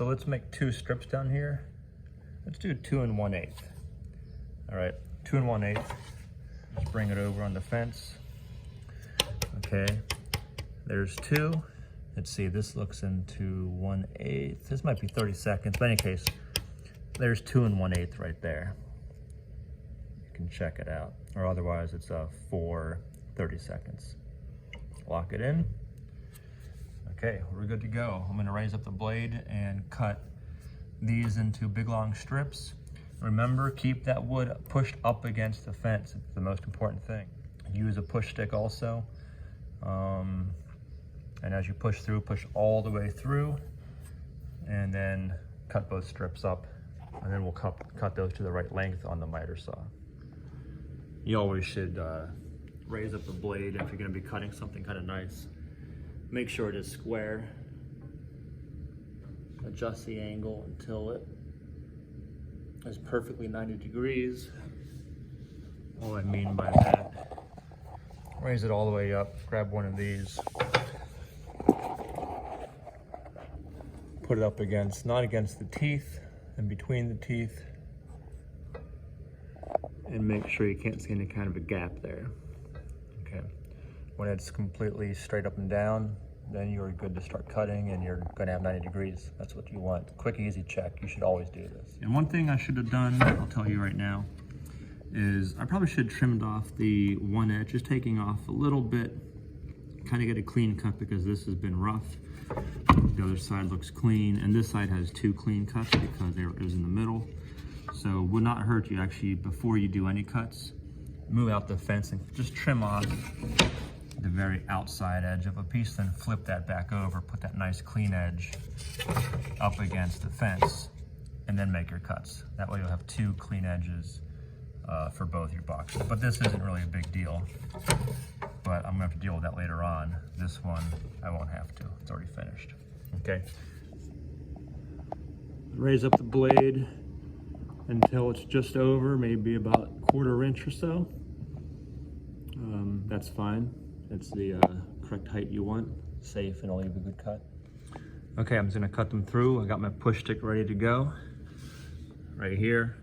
so let's make 2 strips down here. Let's do 2 1/8. All right, 2 1/8. Let's bring it over on the fence. Okay, there's 2. Let's see, this looks into 1/8. This might be 30 seconds, but in any case, there's 2 1/8 right there. You can check it out, or otherwise it's 4 30 seconds. Lock it in. Okay, we're good to go. I'm gonna raise up the blade and cut these into big long strips. Remember, keep that wood pushed up against the fence. It's the most important thing. Use a push stick also. And as you push through, push all the way through, and then cut both strips up, and then we'll cut those to the right length on the miter saw. You always should raise up the blade if you're gonna be cutting something kind of nice. Make sure it is square. Adjust the angle until it is perfectly 90 degrees. All I mean by that, raise it all the way up, grab one of these, put it up against, not against the teeth, and between the teeth, and make sure you can't see any kind of a gap there. Okay, when it's completely straight up and down, then you're good to start cutting, and you're gonna have 90 degrees. That's what you want. Quick, easy check. You should always do this. And one thing I should have done, I'll tell you right now, is I probably should have trimmed off the one edge, just taking off a little bit, kind of get a clean cut because this has been rough. The other side looks clean, and this side has 2 clean cuts because it was in the middle. So it would not hurt you actually, before you do any cuts, move out the fence and just trim off the very outside edge of a piece, then flip that back over, put that nice clean edge up against the fence, and then make your cuts. That way you'll have 2 clean edges for both your boxes. But this isn't really a big deal, but I'm gonna have to deal with that later on. This one, I won't have to, it's already finished. Okay. Raise up the blade until it's just over, maybe about 1/4 inch or so. That's fine. It's the correct height you want. Safe, and it'll leave a good cut. Okay, I'm just gonna cut them through. I got my push stick ready to go. Right here.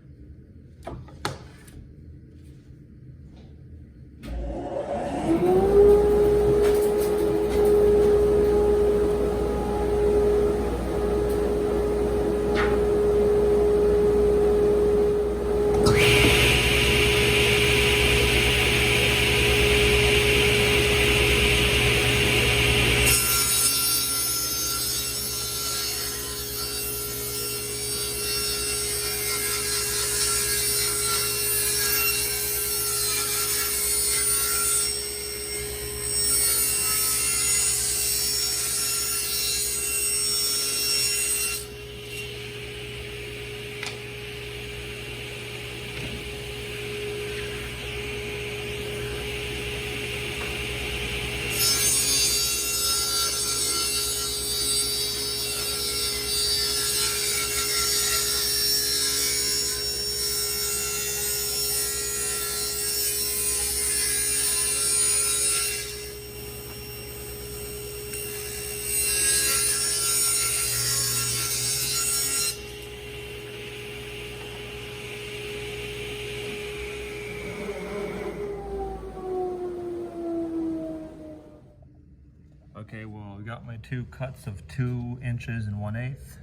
Okay, well, I got my 2 cuts of 2 inches and 1/8,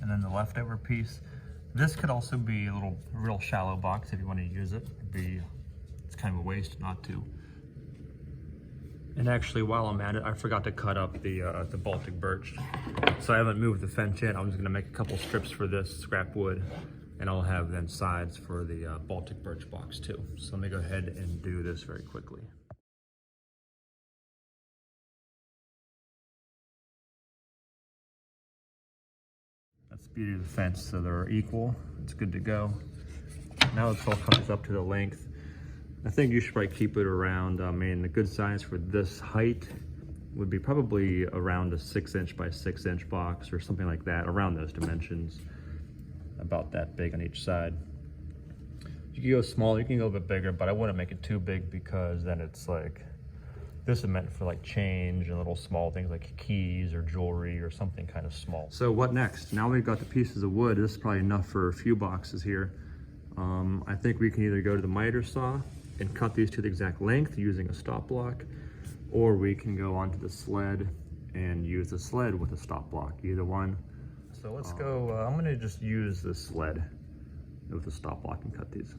and then the leftover piece. This could also be a real shallow box if you want to use it. It's kind of a waste not to. And actually, while I'm at it, I forgot to cut up the Baltic birch. So I haven't moved the fence yet. I'm just gonna make a couple strips for this scrap wood, and I'll have then sides for the Baltic birch box too. So let me go ahead and do this very quickly. That's the beauty of the fence, so they're equal. It's good to go. Now this all comes up to the length. I think you should probably keep it around, the good size for this height would be probably around a 6" by 6" box or something like that, around those dimensions, about that big on each side. You can go smaller, you can go a bit bigger, but I wouldn't make it too big because then it's like This is meant for like change and little small things like keys or jewelry or something kind of small. So what next? Now we've got the pieces of wood. This is probably enough for a few boxes here. I think we can either go to the miter saw and cut these to the exact length using a stop block, or we can go onto the sled and use the sled with a stop block, either one. So let's go, I'm gonna just use the sled with a stop block and cut these.